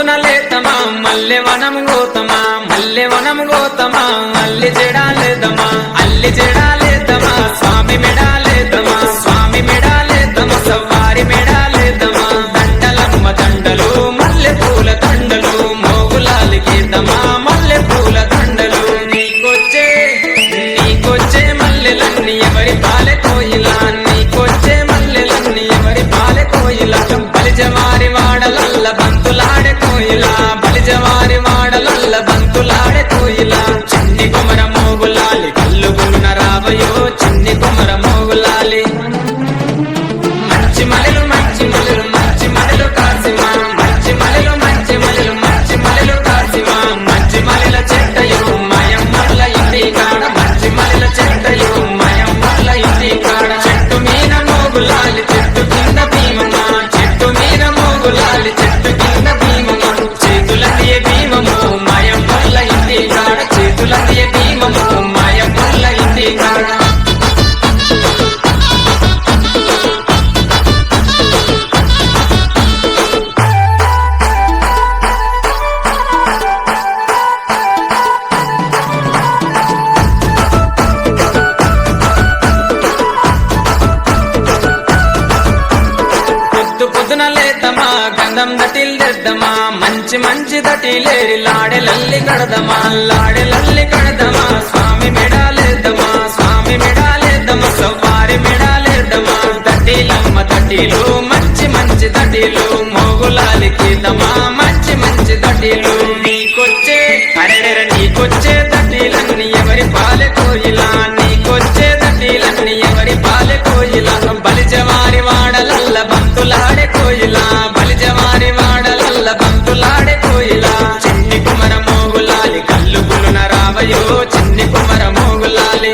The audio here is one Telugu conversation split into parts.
పొద్దున లేతమా మల్లెవనం గోతమా మల్లెవనం గోతమా అల్లి జడాలేదమా అల్లి జడాలేదమా స్వామి మెడాలేదమా స్వామి మెడాలేదమా సవారి మెడాలేదమా దండలమ్మ దండలు మల్లె పూల దండలు మోగులాలి గీతమా మల్లె పూల దండలు నీకొచ్చే మల్లెలన్నీ ఎవరి పాలె కోయిలా నీకొచ్చే మల్లెలన్నీ ఎవరి పాలె కోయిలా బలిజవారి వాడలల్ల బంతులాడే కోయిలా బలిజవారి వాడలల్ల బంతులాడే కోయిలా చిన్ని కుమర మోగులాలి కల్లుగున్న రావయో చిన్ని కుమర మోగులాలి మంచి మలెలు మంచి మలెలు మంచి మలెలు కాసిమా మంచి మలెలు మంచి మలెలు మంచి మలెలు కాసిమా మంచి మలెల చెట్టయో మయం మల్ల ఇంటి కాడ మంచి మలెల చెట్టయో మయం మల్ల ఇంటి కాడ చెట్టు మీద మోగులాలి చెట్టు కింద భీమమా చెట్టు మీద మోగులాలి చెట్టు కింద భీమమా చేతులదియ భీమము మయం మల్ల ఇంటి కాడ చేతులదియ భీమము మయం మల్ల ఇంటి కాడ పొద్దున లేతమా గంధం దటిల్దమా మంచి మంచి దటిలేరి లాడెలల్లి కడదమా లాడెలల్లి కడదమా స్వామి మెడాలేదమా స్వామి మెడాలేదమా సవారి మెడాలేదమా దటిలమ్మ దటిలు మంచి మంచి దటిలు మోగులాలి గీతమా మంచి మంచి దటిలు నీకొచ్చే అరెరెర నీకొచ్చే దటిలన్నీ ఎవరి పాలె కోయిలా నీకొచ్చే దటిలన్నీ ఎవరి పాలె కోయిలా బలిజవారి వాడలల్ల బంతులాడే కోయిలా బలిజవారి వాడలల్ల బంతులాడే కోయిలా చిన్ని కుమర మోగులాలి కల్లుగులున రావయో చిన్ని కుమర మోగులాలి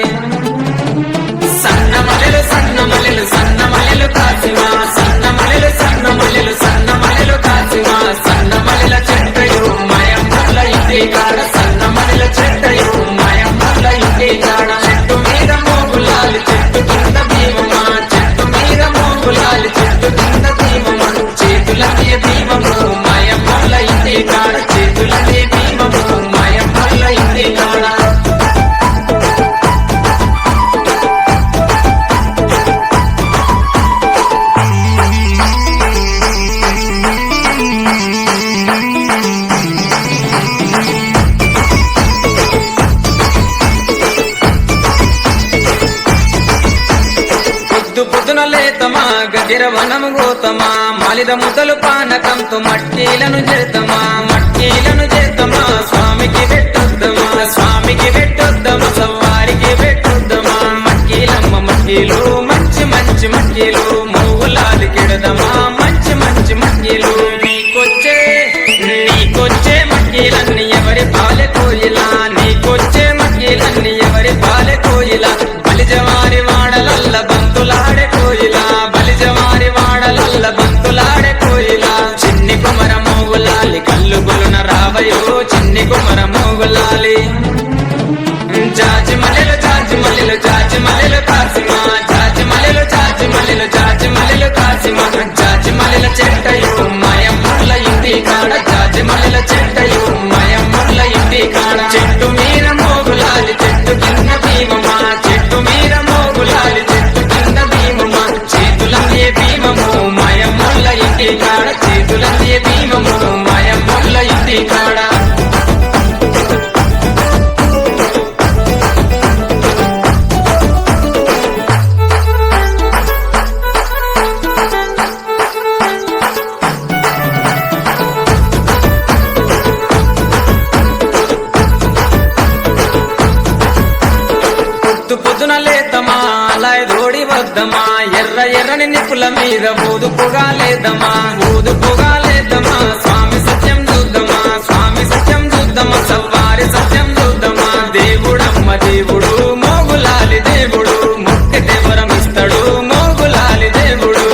సన్న మలెలు సన్న మలెలు సన్న మలెలు కాసిమా సన్న మలెలు సన్న మలెలు సన్న మలెలు కాసిమా సన్న మలెల చెట్టయో మయం మల్ల ఇంటి కాడ సన్న మలెల చెట్టయో మయం మల్ల ఇంటి కాడ చెట్టు మీద మోగులాలి చెట్టు కింద భీమమా చెట్టు మీద మోగులాలి చెట్టు కింద భీమమా చేతులదే భీమము మయం మల్ల ఇంటి కాడ చేతులదే భీమము మయం మల్ల ఇంటి కాడ పొద్దున లేతమా గదిరవనము గోతమా మాలిద ముద్దలు పానకంతో మట్టీలను చేతమా మట్టీలను చేతమా స్వామికి పెట్టొద్దమా స్వామికి పెట్టొద్దమా సవారికి పెట్టొద్దమా మట్టీలమ్మ మట్టీలు మంచి మంచి మట్టీలు మోగులాలి కిడదమా మంచి మంచి మట్టీలు నీకొచ్చే మట్టీలన్నీ ఎవరి పాలె కోయిలా నీకొచ్చే మట్టీలన్నీ ఎవరి పాలె కోయిలా బలిజవారి వాడలల్ల బంతులాడే కోయిలా బలిజవారి వాడలల్ల బంతులాడే కోయిలా చిన్ని కుమర మోగులాలి కల్లుగులున రావయో చిన్ని కుమర మోగులాలి జాజి మలెలు జాజి మలెలు జాజి మలెలు కాసిమా జాజి మలెలు జాజి మలెలు జాజి మలెలు కాసిమా జాజి మలెల చెట్టయో మయం మల్ల ఇంటి కాడ జాజి మలెల చెట్టయో మయం మల్ల ఇంటి కాడ చెట్టు మీద మోగులాలి చెట్టు కింద భీమమా చెట్టు మీద మోగులాలి చెట్టు కింద భీమమా చేతులదే భీమము మయం మల్ల ఇంటి కాడ చేతులదే భీమము మయం మల్ల ఇంటి కాడ పొద్దున లేతమా అలాయ్ దోడి వద్దమా ఎర్ర ఎర్రని నిప్పుల మీద ఊదుపుగా లేదమా ఊదుపుగా లేదమా స్వామి సత్యం చూద్దామా స్వామి సత్యం చూద్దామా సవారి సత్యం చూద్దామా దేవుడమ్మ దేవుడు మోగులాలి దేవుడు మొక్కితే వరం ఇస్తాడు మోగులాలి దేవుడు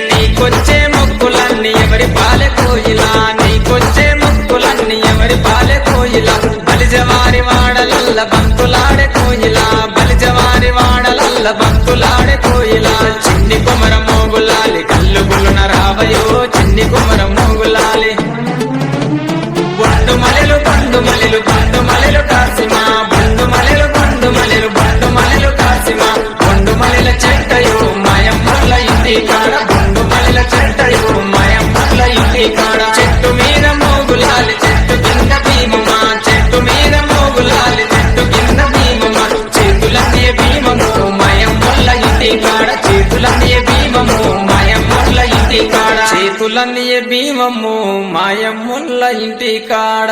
నీకొచ్చే మొక్కులన్నీ ఎవరి పాలె కోయిలా నీకొచ్చే మొక్కులన్నీ ఎవరి పాలె కోయిలా బలిజవారి వాడలల్ల బంతులాడే కోయిలా బలిజవారి వాడలల్ల బంతులాడే కోయిలా చిన్ని కుమర మోగులాలి కల్లుగులున రావయో చిన్ని కుమర మోగులాలి పుల్లనియ భీమమ్ము మాయమ్ముల్ల ఇంటి కాడ